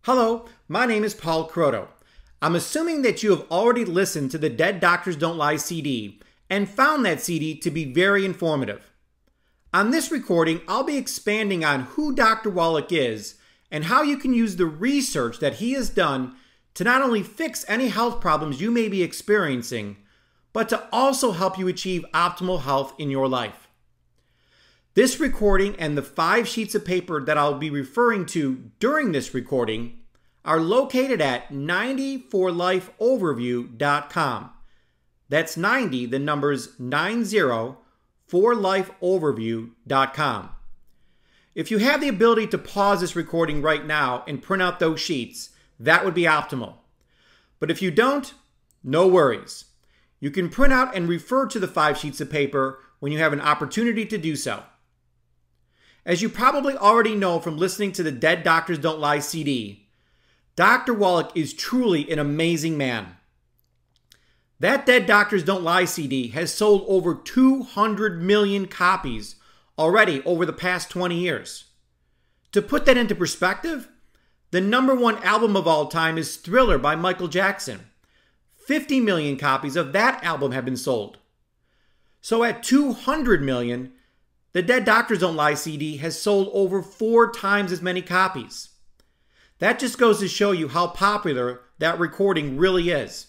Hello, my name is Paul Croto. I'm assuming that you have already listened to the Dead Doctors Don't Lie CD and found that CD to be very informative. On this recording, I'll be expanding on who Dr. Wallach is and how you can use the research that he has done to not only fix any health problems you may be experiencing, but to also help you achieve optimal health in your life. This recording and the 5 sheets of paper that I'll be referring to during this recording are located at 90forlifeoverview.com. That's 90, the numbers 90, forlifeoverview.com. If you have the ability to pause this recording right now and print out those sheets, that would be optimal. But if you don't, no worries. You can print out and refer to the 5 sheets of paper when you have an opportunity to do so. As you probably already know from listening to the Dead Doctors Don't Lie CD, Dr. Wallach is truly an amazing man. That Dead Doctors Don't Lie CD has sold over 200 million copies already over the past 20 years. To put that into perspective, the #1 album of all time is Thriller by Michael Jackson. 50 million copies of that album have been sold. So at 200 million, the Dead Doctors Don't Lie CD has sold over 4 times as many copies. That just goes to show you how popular that recording really is.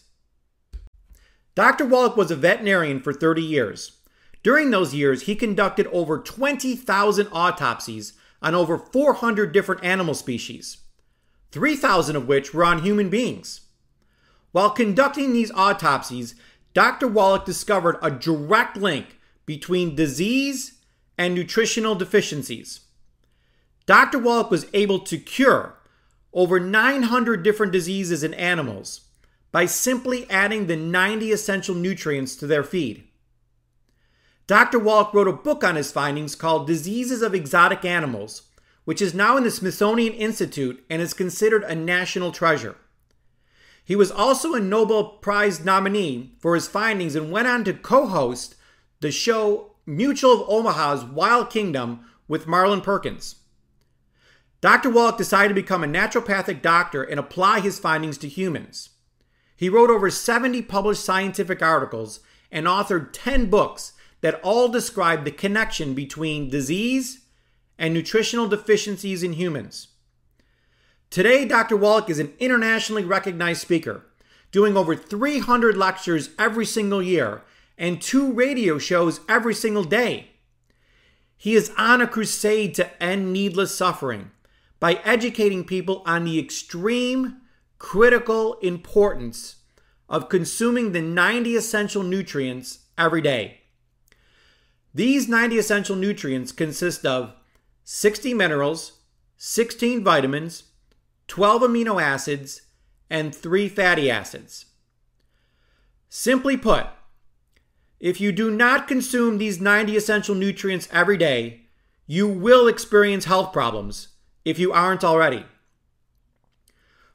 Dr. Wallach was a veterinarian for 30 years. During those years, he conducted over 20,000 autopsies on over 400 different animal species, 3,000 of which were on human beings. While conducting these autopsies, Dr. Wallach discovered a direct link between disease and nutritional deficiencies. Dr. Wallach was able to cure over 900 different diseases in animals by simply adding the 90 essential nutrients to their feed. Dr. Wallach wrote a book on his findings called Diseases of Exotic Animals, which is now in the Smithsonian Institute and is considered a national treasure. He was also a Nobel Prize nominee for his findings and went on to co-host the show Mutual of Omaha's Wild Kingdom with Marlin Perkins. Dr. Wallach decided to become a naturopathic doctor and apply his findings to humans. He wrote over 70 published scientific articles and authored 10 books that all describe the connection between disease and nutritional deficiencies in humans. Today, Dr. Wallach is an internationally recognized speaker, doing over 300 lectures every single year and 2 radio shows every single day. He is on a crusade to end needless suffering by educating people on the extreme, critical importance of consuming the 90 essential nutrients every day. These 90 essential nutrients consist of 60 minerals, 16 vitamins, 12 amino acids, and 3 fatty acids. Simply put, if you do not consume these 90 essential nutrients every day, you will experience health problems if you aren't already.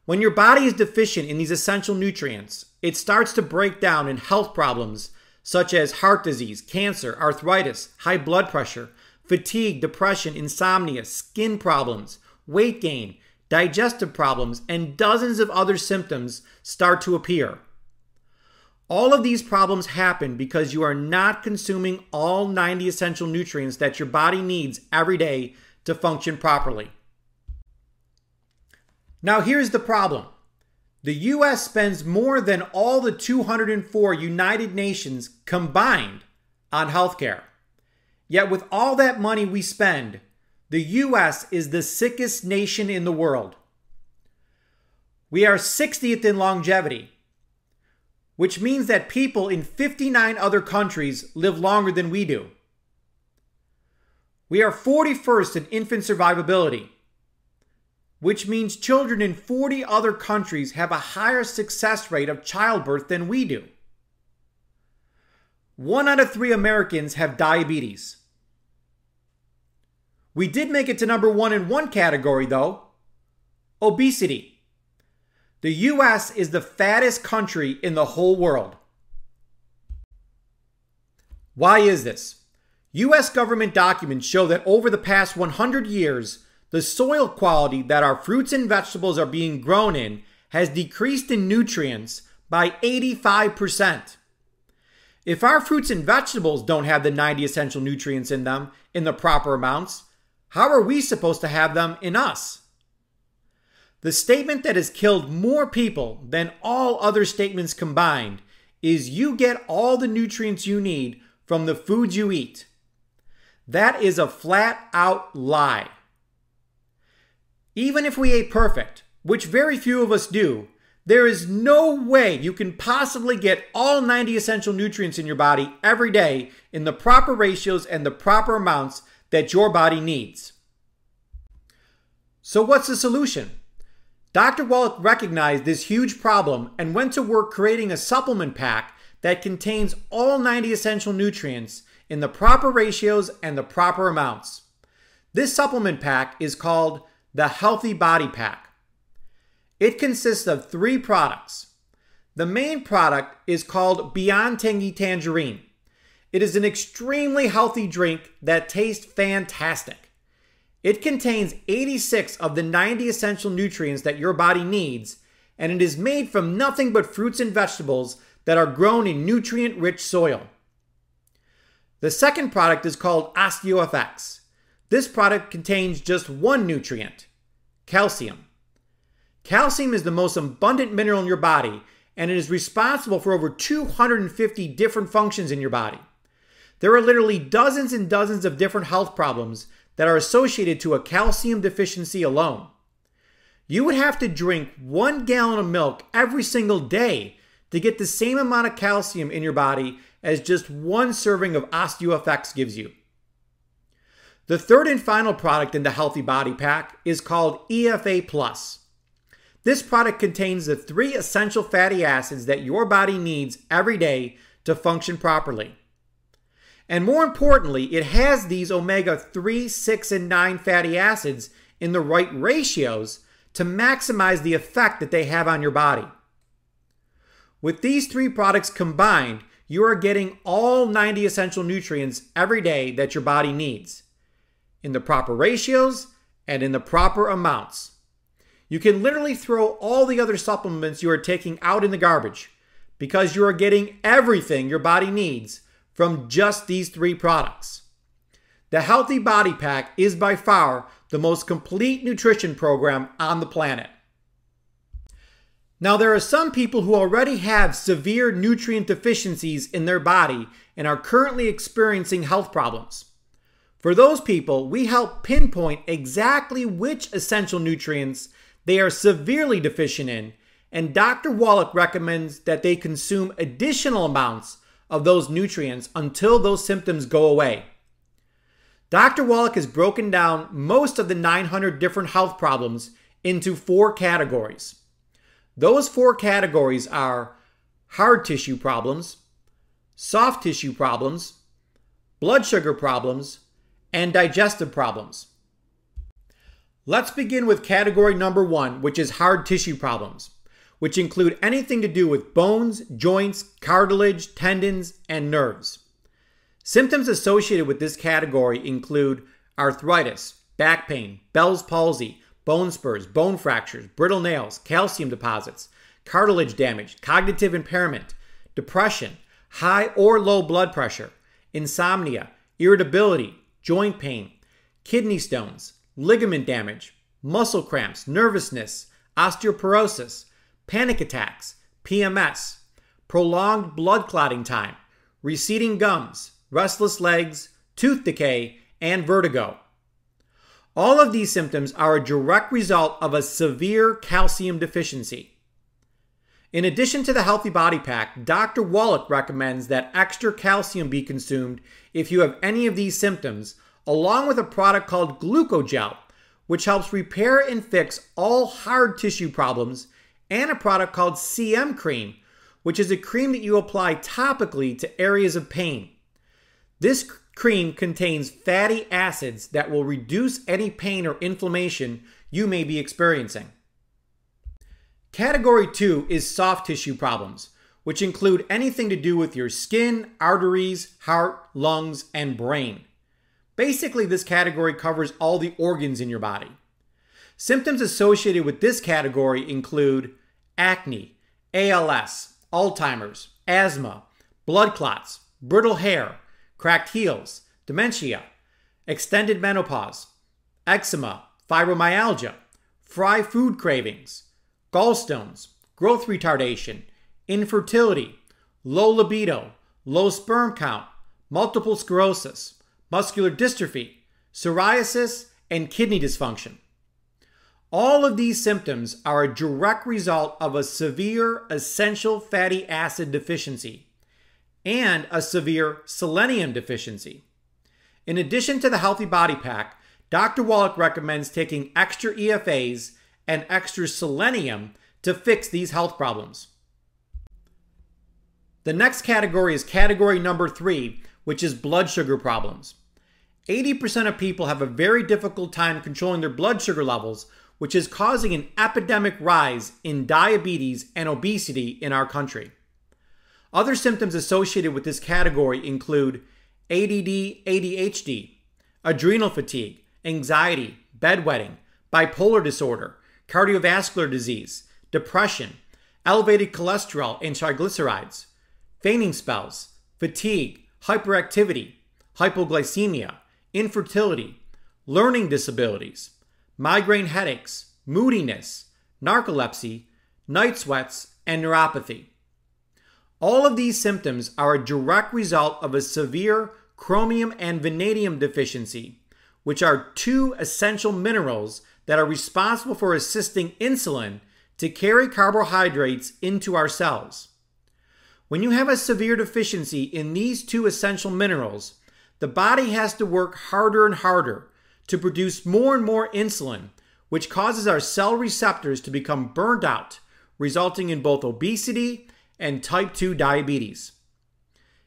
When your body is deficient in these essential nutrients, it starts to break down in health problems such as heart disease, cancer, arthritis, high blood pressure, fatigue, depression, insomnia, skin problems, weight gain, digestive problems, and dozens of other symptoms start to appear. All of these problems happen because you are not consuming all 90 essential nutrients that your body needs every day to function properly. Now here's the problem. The U.S. spends more than all the 204 United Nations combined on healthcare. Yet with all that money we spend, the U.S. is the sickest nation in the world. We are 60th in longevity, which means that people in 59 other countries live longer than we do. We are 41st in infant survivability, which means children in 40 other countries have a higher success rate of childbirth than we do. 1 out of 3 Americans have diabetes. We did make it to #1 in one category though, obesity. The U.S. is the fattest country in the whole world. Why is this? U.S. government documents show that over the past 100 years, the soil quality that our fruits and vegetables are being grown in has decreased in nutrients by 85%. If our fruits and vegetables don't have the 90 essential nutrients in them in the proper amounts, how are we supposed to have them in us? The statement that has killed more people than all other statements combined is you get all the nutrients you need from the foods you eat. That is a flat-out lie. Even if we ate perfect, which very few of us do, there is no way you can possibly get all 90 essential nutrients in your body every day in the proper ratios and the proper amounts that your body needs. So what's the solution? Dr. Wallach recognized this huge problem and went to work creating a supplement pack that contains all 90 essential nutrients in the proper ratios and the proper amounts. This supplement pack is called the Healthy Body Pack. It consists of 3 products. The main product is called Beyond Tangy Tangerine. It is an extremely healthy drink that tastes fantastic. It contains 86 of the 90 essential nutrients that your body needs, and it is made from nothing but fruits and vegetables that are grown in nutrient-rich soil. The second product is called OsteoFX. This product contains just one nutrient, calcium. Calcium is the most abundant mineral in your body, and it is responsible for over 250 different functions in your body. There are literally dozens and dozens of different health problems that are associated to a calcium deficiency alone. You would have to drink 1 gallon of milk every single day to get the same amount of calcium in your body as just 1 serving of OsteoFX gives you. The third and final product in the Healthy Body Pack is called EFA+. This product contains the 3 essential fatty acids that your body needs every day to function properly. And more importantly, it has these omega-3, 6, and 9 fatty acids in the right ratios to maximize the effect that they have on your body. With these 3 products combined, you are getting all 90 essential nutrients every day that your body needs, in the proper ratios and in the proper amounts. You can literally throw all the other supplements you are taking out in the garbage because you are getting everything your body needs from just these 3 products. The Healthy Body Pack is by far the most complete nutrition program on the planet. Now, there are some people who already have severe nutrient deficiencies in their body and are currently experiencing health problems. For those people, we help pinpoint exactly which essential nutrients they are severely deficient in, and Dr. Wallach recommends that they consume additional amounts of those nutrients until those symptoms go away. Dr. Wallach has broken down most of the 900 different health problems into 4 categories. Those 4 categories are hard tissue problems, soft tissue problems, blood sugar problems, and digestive problems. Let's begin with category number 1, which is hard tissue problems, which include anything to do with bones, joints, cartilage, tendons, and nerves. Symptoms associated with this category include arthritis, back pain, Bell's palsy, bone spurs, bone fractures, brittle nails, calcium deposits, cartilage damage, cognitive impairment, depression, high or low blood pressure, insomnia, irritability, joint pain, kidney stones, ligament damage, muscle cramps, nervousness, osteoporosis, panic attacks, PMS, prolonged blood clotting time, receding gums, restless legs, tooth decay, and vertigo. All of these symptoms are a direct result of a severe calcium deficiency. In addition to the Healthy Body Pack, Dr. Wallach recommends that extra calcium be consumed if you have any of these symptoms, along with a product called Glucogel, which helps repair and fix all hard tissue problems, and a product called CM Cream, which is a cream that you apply topically to areas of pain. This cream contains fatty acids that will reduce any pain or inflammation you may be experiencing. Category 2 is soft tissue problems, which include anything to do with your skin, arteries, heart, lungs, and brain. Basically, this category covers all the organs in your body. Symptoms associated with this category include acne, ALS, Alzheimer's, asthma, blood clots, brittle hair, cracked heels, dementia, extended menopause, eczema, fibromyalgia, fried food cravings, gallstones, growth retardation, infertility, low libido, low sperm count, multiple sclerosis, muscular dystrophy, psoriasis, and kidney dysfunction. All of these symptoms are a direct result of a severe essential fatty acid deficiency and a severe selenium deficiency. In addition to the Healthy Body Pack, Dr. Wallach recommends taking extra EFAs and extra selenium to fix these health problems. The next category is category number 3, which is blood sugar problems. 80% of people have a very difficult time controlling their blood sugar levels, which is causing an epidemic rise in diabetes and obesity in our country. Other symptoms associated with this category include ADD, ADHD, adrenal fatigue, anxiety, bedwetting, bipolar disorder, cardiovascular disease, depression, elevated cholesterol and triglycerides, fainting spells, fatigue, hyperactivity, hypoglycemia, infertility, learning disabilities, migraine headaches, moodiness, narcolepsy, night sweats, and neuropathy. All of these symptoms are a direct result of a severe chromium and vanadium deficiency, which are two essential minerals that are responsible for assisting insulin to carry carbohydrates into our cells. When you have a severe deficiency in these two essential minerals, the body has to work harder and harder to produce more and more insulin, which causes our cell receptors to become burned out, resulting in both obesity and type 2 diabetes.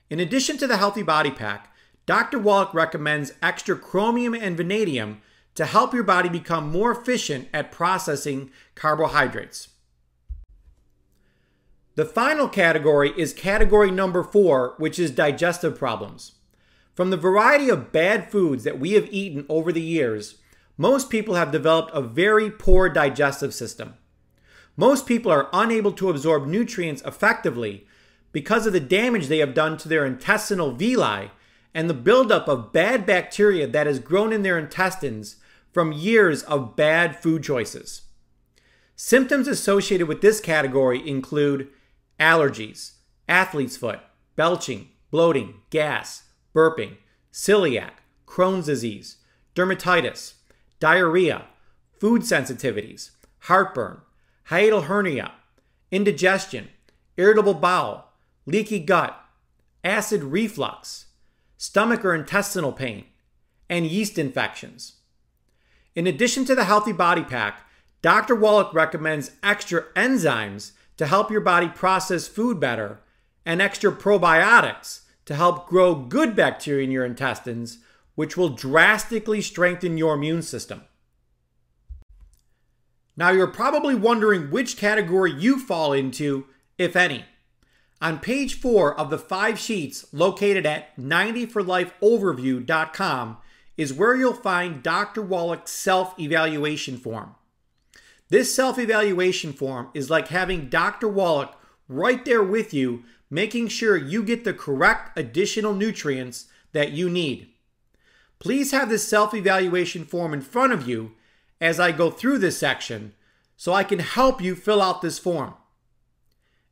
In addition to the Healthy Body Pack, Dr. Wallach recommends extra chromium and vanadium to help your body become more efficient at processing carbohydrates. The final category is category number 4, which is digestive problems. From the variety of bad foods that we have eaten over the years, most people have developed a very poor digestive system. Most people are unable to absorb nutrients effectively because of the damage they have done to their intestinal villi and the buildup of bad bacteria that has grown in their intestines from years of bad food choices. Symptoms associated with this category include allergies, athlete's foot, belching, bloating, gas, burping, celiac, Crohn's disease, dermatitis, diarrhea, food sensitivities, heartburn, hiatal hernia, indigestion, irritable bowel, leaky gut, acid reflux, stomach or intestinal pain, and yeast infections. In addition to the Healthy Body Pack, Dr. Wallach recommends extra enzymes to help your body process food better and extra probiotics to help grow good bacteria in your intestines, which will drastically strengthen your immune system. Now you're probably wondering which category you fall into, if any. On page 4 of the 5 sheets located at 90forlifeoverview.com is where you'll find Dr. Wallach's self-evaluation form. This self-evaluation form is like having Dr. Wallach right there with you, making sure you get the correct additional nutrients that you need. Please have this self-evaluation form in front of you as I go through this section so I can help you fill out this form.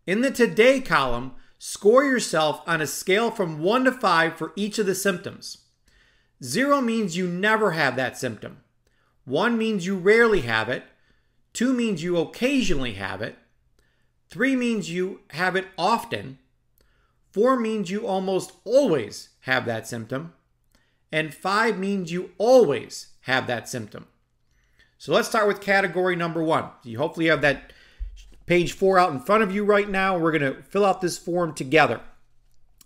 In the Today column, score yourself on a scale from 1 to 5 for each of the symptoms. 0 means you never have that symptom. 1 means you rarely have it. 2 means you occasionally have it. 3 means you have it often. 4 means you almost always have that symptom. And 5 means you always have that symptom. So let's start with category number 1. You hopefully have that page 4 out in front of you right now. We're going to fill out this form together.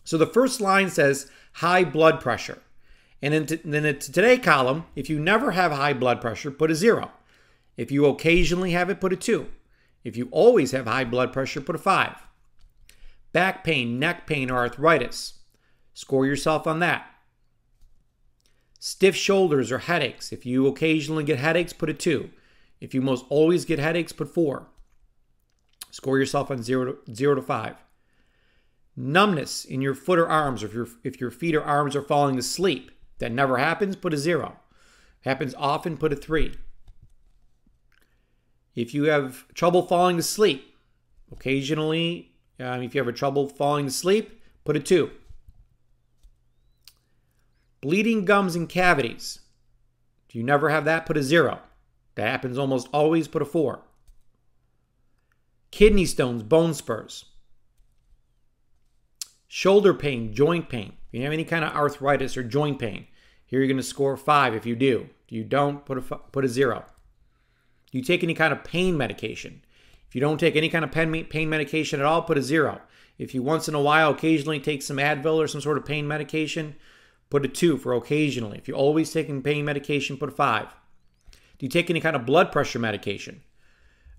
So the first line says high blood pressure. And in the Today column, if you never have high blood pressure, put a 0. If you occasionally have it, put a 2. If you always have high blood pressure, put a 5. Back pain, neck pain, or arthritis. Score yourself on that. Stiff shoulders or headaches. If you occasionally get headaches, put a 2. If you most always get headaches, put 4. Score yourself on 0 to 5. Numbness in your foot or arms, or if your feet or arms are falling asleep. That never happens, put a 0. Happens often, put a 3. If you have trouble falling asleep, occasionally, if you have trouble falling asleep, put a 2. Bleeding gums and cavities. If you never have that, put a 0. That happens almost always, put a 4. Kidney stones, bone spurs. Shoulder pain, joint pain. If you have any kind of arthritis or joint pain, here you're going to score 5 if you do. If you don't, put a 0. Do you take any kind of pain medication? If you don't take any kind of pain medication at all, put a 0. If you once in a while occasionally take some Advil or some sort of pain medication, put a 2 for occasionally. If you're always taking pain medication, put a 5. Do you take any kind of blood pressure medication?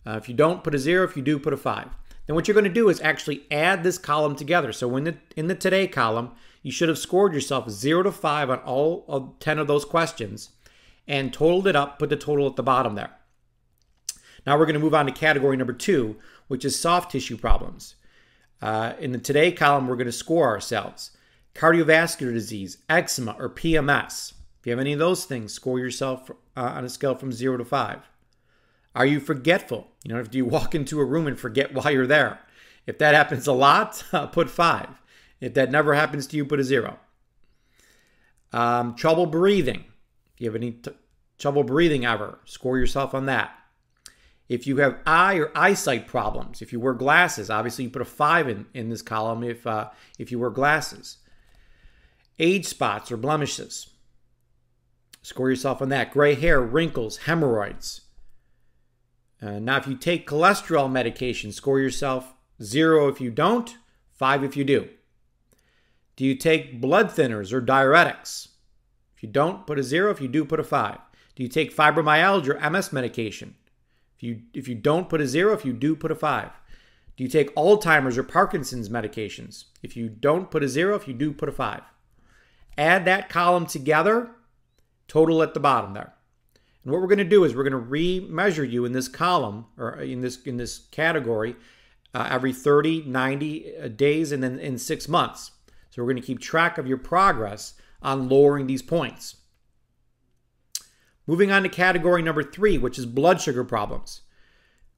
If you don't, put a 0. If you do, put a 5. Then what you're going to do is actually add this column together. So in the today column, you should have scored yourself 0 to 5 on all of 10 of those questions and totaled it up, put the total at the bottom there. Now we're going to move on to category number 2, which is soft tissue problems. In the today column, we're going to score ourselves. Cardiovascular disease, eczema, or PMS. If you have any of those things, score yourself on a scale from 0 to 5. Are you forgetful? Do you walk into a room and forget why you're there? If that happens a lot, put 5. If that never happens to you, put a 0. Trouble breathing. If you have any trouble breathing ever, score yourself on that. If you have eye or eyesight problems, if you wear glasses, obviously you put a 5 in this column if you wear glasses. Age spots or blemishes. Score yourself on that. Gray hair, wrinkles, hemorrhoids. Now, if you take cholesterol medication, score yourself 0 if you don't, 5 if you do. Do you take blood thinners or diuretics? If you don't, put a 0. If you do, put a 5. Do you take fibromyalgia or MS medication? If you don't, put a 0. If you do, put a 5. Do you take Alzheimer's or Parkinson's medications? If you don't, put a 0. If you do, put a 5. Add that column together, total at the bottom there. And what we're going to do is we're going to re-measure you in this column or in this category every 30, 90 days and then in 6 months. So we're going to keep track of your progress on lowering these points. Moving on to category number 3, which is blood sugar problems.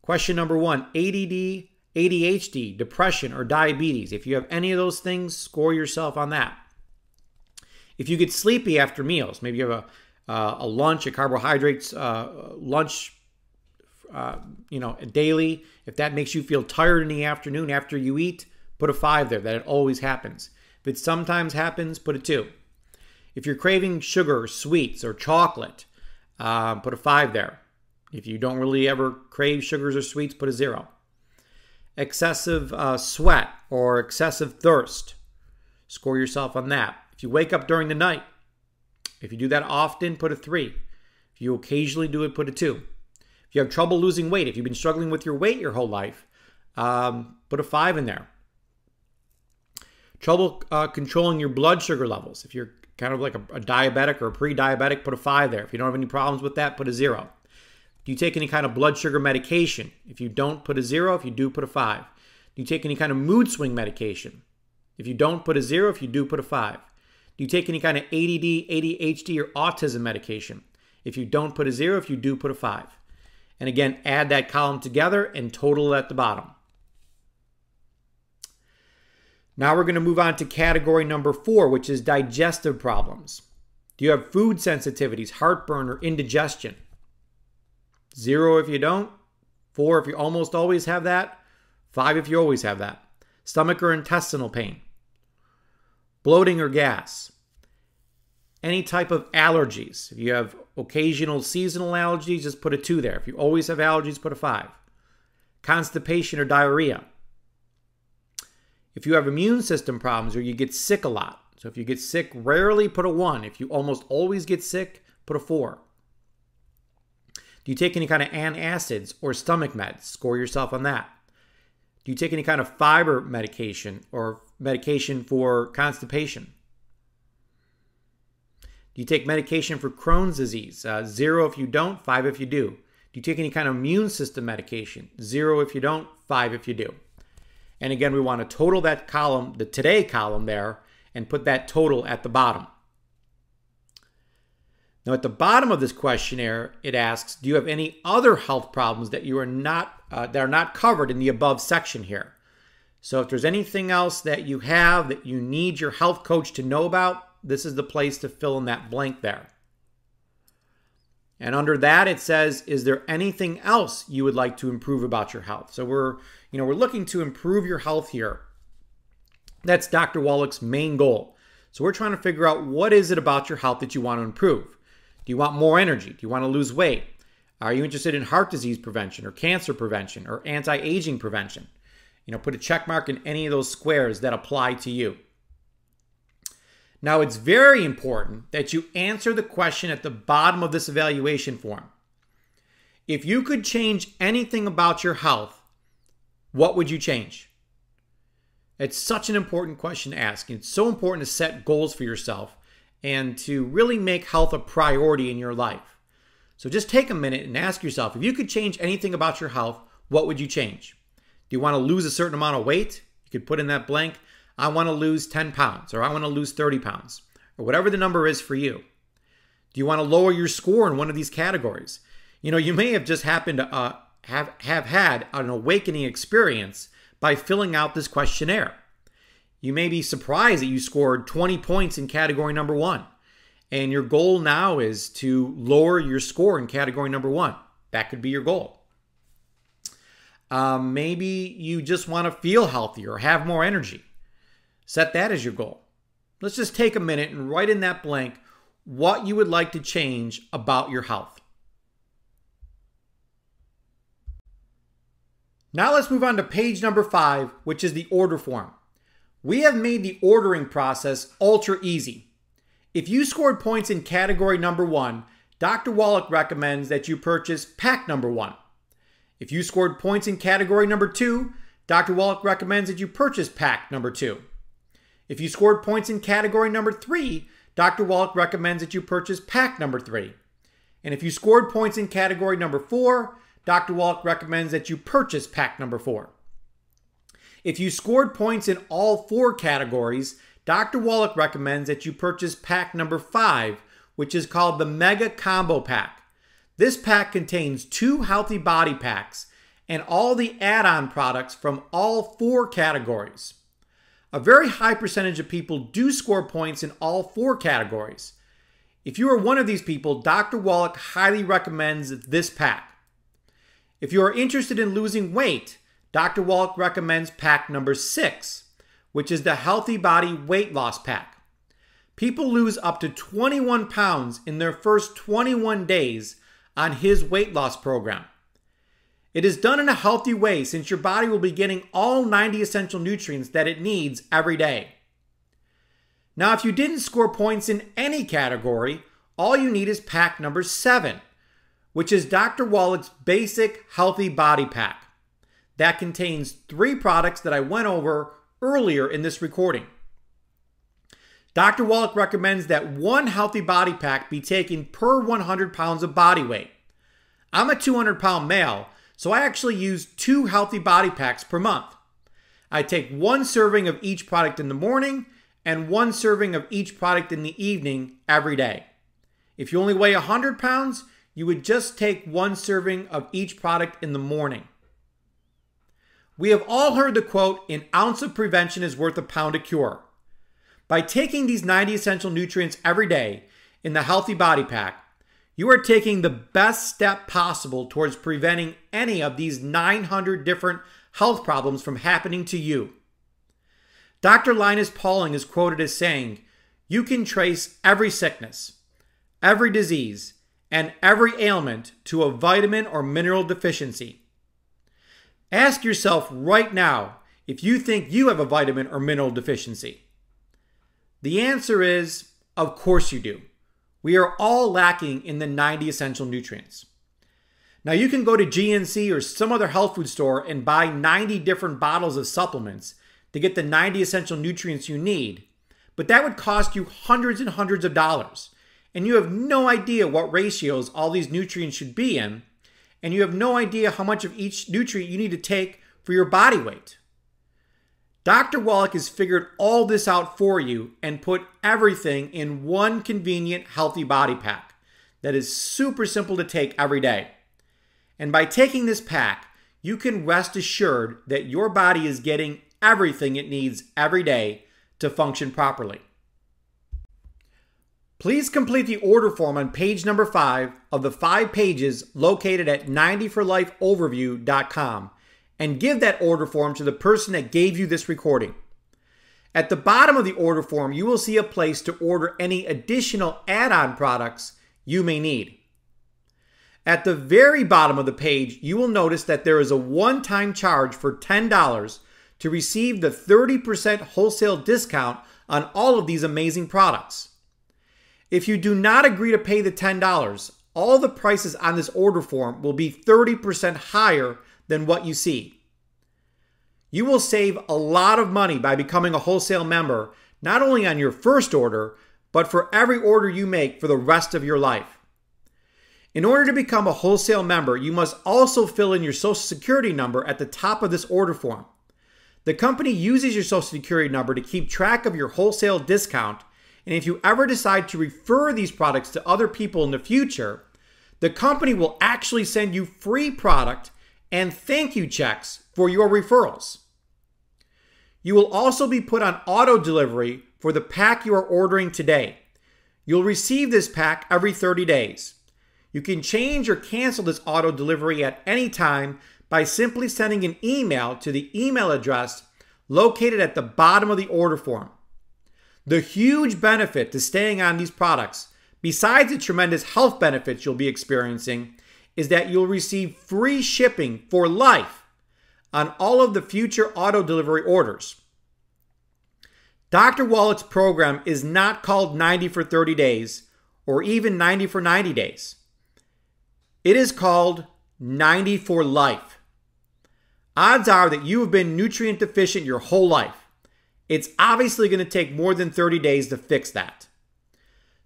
Question number 1, ADD, ADHD, depression, or diabetes. If you have any of those things, score yourself on that. If you get sleepy after meals, maybe you have a lunch, a carbohydrates lunch, daily. If that makes you feel tired in the afternoon after you eat, put a 5 there. That it always happens. If it sometimes happens, put a 2. If you're craving sugar or sweets or chocolate, put a 5 there. If you don't really ever crave sugars or sweets, put a 0. Excessive sweat or excessive thirst, score yourself on that. If you wake up during the night, if you do that often, put a 3. If you occasionally do it, put a 2. If you have trouble losing weight, if you've been struggling with your weight your whole life, put a 5 in there. Trouble controlling your blood sugar levels. If you're kind of like a diabetic or a pre-diabetic, put a 5 there. If you don't have any problems with that, put a 0. Do you take any kind of blood sugar medication? If you don't, put a 0. If you do, put a 5. Do you take any kind of mood swing medication? If you don't, put a 0. If you do, put a 5. Do you take any kind of ADD, ADHD, or autism medication? If you don't, put a 0. If you do, put a 5. And again, add that column together and total at the bottom. Now we're going to move on to category number 4, which is digestive problems. Do you have food sensitivities, heartburn, or indigestion? 0 if you don't. 4 if you almost always have that. 5 if you always have that. Stomach or intestinal pain. Bloating or gas. Any type of allergies. If you have occasional seasonal allergies, just put a 2 there. If you always have allergies, put a 5. Constipation or diarrhea. If you have immune system problems or you get sick a lot. So if you get sick rarely, put a 1. If you almost always get sick, put a 4. Do you take any kind of antacids or stomach meds? Score yourself on that. Do you take any kind of fiber medication or medication for constipation? Do you take medication for Crohn's disease? 0 if you don't, 5 if you do. Do Do you take any kind of immune system medication? 0 if you don't, 5 if you do. And again, we want to total that column, the today column there, and put that total at the bottom. Now at the bottom of this questionnaire, it asks, do you have any other health problems that are not covered in the above section here? So if there's anything else that you have that you need your health coach to know about, this is the place to fill in that blank there. And under that, it says, is there anything else you would like to improve about your health? So we're looking to improve your health here. That's Dr. Wallach's main goal. So we're trying to figure out, what is it about your health that you want to improve? Do you want more energy? Do you want to lose weight? Are you interested in heart disease prevention or cancer prevention or anti-aging prevention? Put a check mark in any of those squares that apply to you. Now, it's very important that you answer the question at the bottom of this evaluation form. If you could change anything about your health, what would you change? It's such an important question to ask. It's so important to set goals for yourself and to really make health a priority in your life. So just take a minute and ask yourself, if you could change anything about your health, what would you change? Do you want to lose a certain amount of weight? You could put in that blank, I want to lose 10 pounds, or I want to lose 30 pounds, or whatever the number is for you. Do you want to lower your score in one of these categories? You may have just happened to have had an awakening experience by filling out this questionnaire. You may be surprised that you scored 20 points in category number 1, and your goal now is to lower your score in category number 1. That could be your goal. Maybe you just want to feel healthier or have more energy. Set that as your goal. Let's just take a minute and write in that blank what you would like to change about your health. Now let's move on to page number 5, which is the order form. We have made the ordering process ultra easy. If you scored points in category number 1, Dr. Wallach recommends that you purchase pack number 1. If you scored points in category number 2, Dr. Wallach recommends that you purchase pack number 2. If you scored points in category number 3, Dr. Wallach recommends that you purchase pack number 3. And if you scored points in category number 4, Dr. Wallach recommends that you purchase pack number 4. If you scored points in all 4 categories, Dr. Wallach recommends that you purchase pack number 5, which is called the Mega Combo Pack. This pack contains 2 healthy body packs and all the add-on products from all 4 categories. A very high percentage of people do score points in all 4 categories. If you are one of these people, Dr. Wallach highly recommends this pack. If you are interested in losing weight, Dr. Wallach recommends pack number 6, which is the Healthy Body Weight Loss Pack. People lose up to 21 pounds in their first 21 days on his weight loss program. It is done in a healthy way since your body will be getting all 90 essential nutrients that it needs every day. Now, if you didn't score points in any category, all you need is pack number 7, which is Dr. Wallach's Basic Healthy Body Pack. That contains 3 products that I went over earlier in this recording. Dr. Wallach recommends that 1 healthy body pack be taken per 100 pounds of body weight. I'm a 200-pound male, so I actually use 2 healthy body packs per month. I take 1 serving of each product in the morning and 1 serving of each product in the evening every day. If you only weigh 100 pounds, you would just take 1 serving of each product in the morning. We have all heard the quote, "An ounce of prevention is worth a pound of cure." By taking these 90 essential nutrients every day in the Healthy Body Pack, you are taking the best step possible towards preventing any of these 900 different health problems from happening to you. Dr. Linus Pauling is quoted as saying, "You can trace every sickness, every disease, and every ailment to a vitamin or mineral deficiency." Ask yourself right now if you think you have a vitamin or mineral deficiency. The answer is, of course you do. We are all lacking in the 90 essential nutrients. Now you can go to GNC or some other health food store and buy 90 different bottles of supplements to get the 90 essential nutrients you need, but that would cost you hundreds and hundreds of dollars, and you have no idea what ratios all these nutrients should be in, and you have no idea how much of each nutrient you need to take for your body weight. Dr. Wallach has figured all this out for you and put everything in one convenient, healthy body pack that is super simple to take every day. And by taking this pack, you can rest assured that your body is getting everything it needs every day to function properly. Please complete the order form on page number 5 of the 5 pages located at 90forlifeoverview.com and give that order form to the person that gave you this recording. At the bottom of the order form, you will see a place to order any additional add-on products you may need. At the very bottom of the page, you will notice that there is a one-time charge for $10 to receive the 30% wholesale discount on all of these amazing products. If you do not agree to pay the $10, all the prices on this order form will be 30% higher than what you see. You will save a lot of money by becoming a wholesale member, not only on your first order, but for every order you make for the rest of your life. In order to become a wholesale member, you must also fill in your Social Security number at the top of this order form. The company uses your Social Security number to keep track of your wholesale discount, and if you ever decide to refer these products to other people in the future, the company will actually send you free product and thank you checks for your referrals. You will also be put on auto delivery for the pack you are ordering today. You'll receive this pack every 30 days. You can change or cancel this auto delivery at any time by simply sending an email to the email address located at the bottom of the order form. The huge benefit to staying on these products, besides the tremendous health benefits you'll be experiencing, is that you'll receive free shipping for life on all of the future auto delivery orders. Dr. Wallach's program is not called 90 for 30 days or even 90 for 90 days. It is called 90 for life. Odds are that you have been nutrient deficient your whole life. It's obviously going to take more than 30 days to fix that.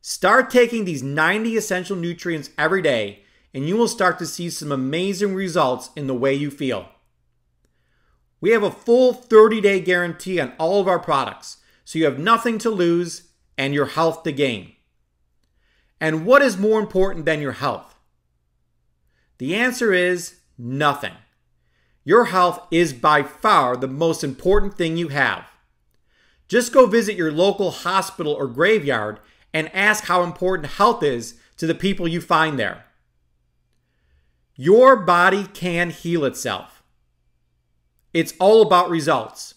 Start taking these 90 essential nutrients every day, and you will start to see some amazing results in the way you feel. We have a full 30-day guarantee on all of our products, so you have nothing to lose and your health to gain. And what is more important than your health? The answer is nothing. Your health is by far the most important thing you have. Just go visit your local hospital or graveyard and ask how important health is to the people you find there. Your body can heal itself. It's all about results.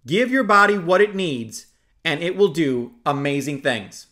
Give your body what it needs, and it will do amazing things.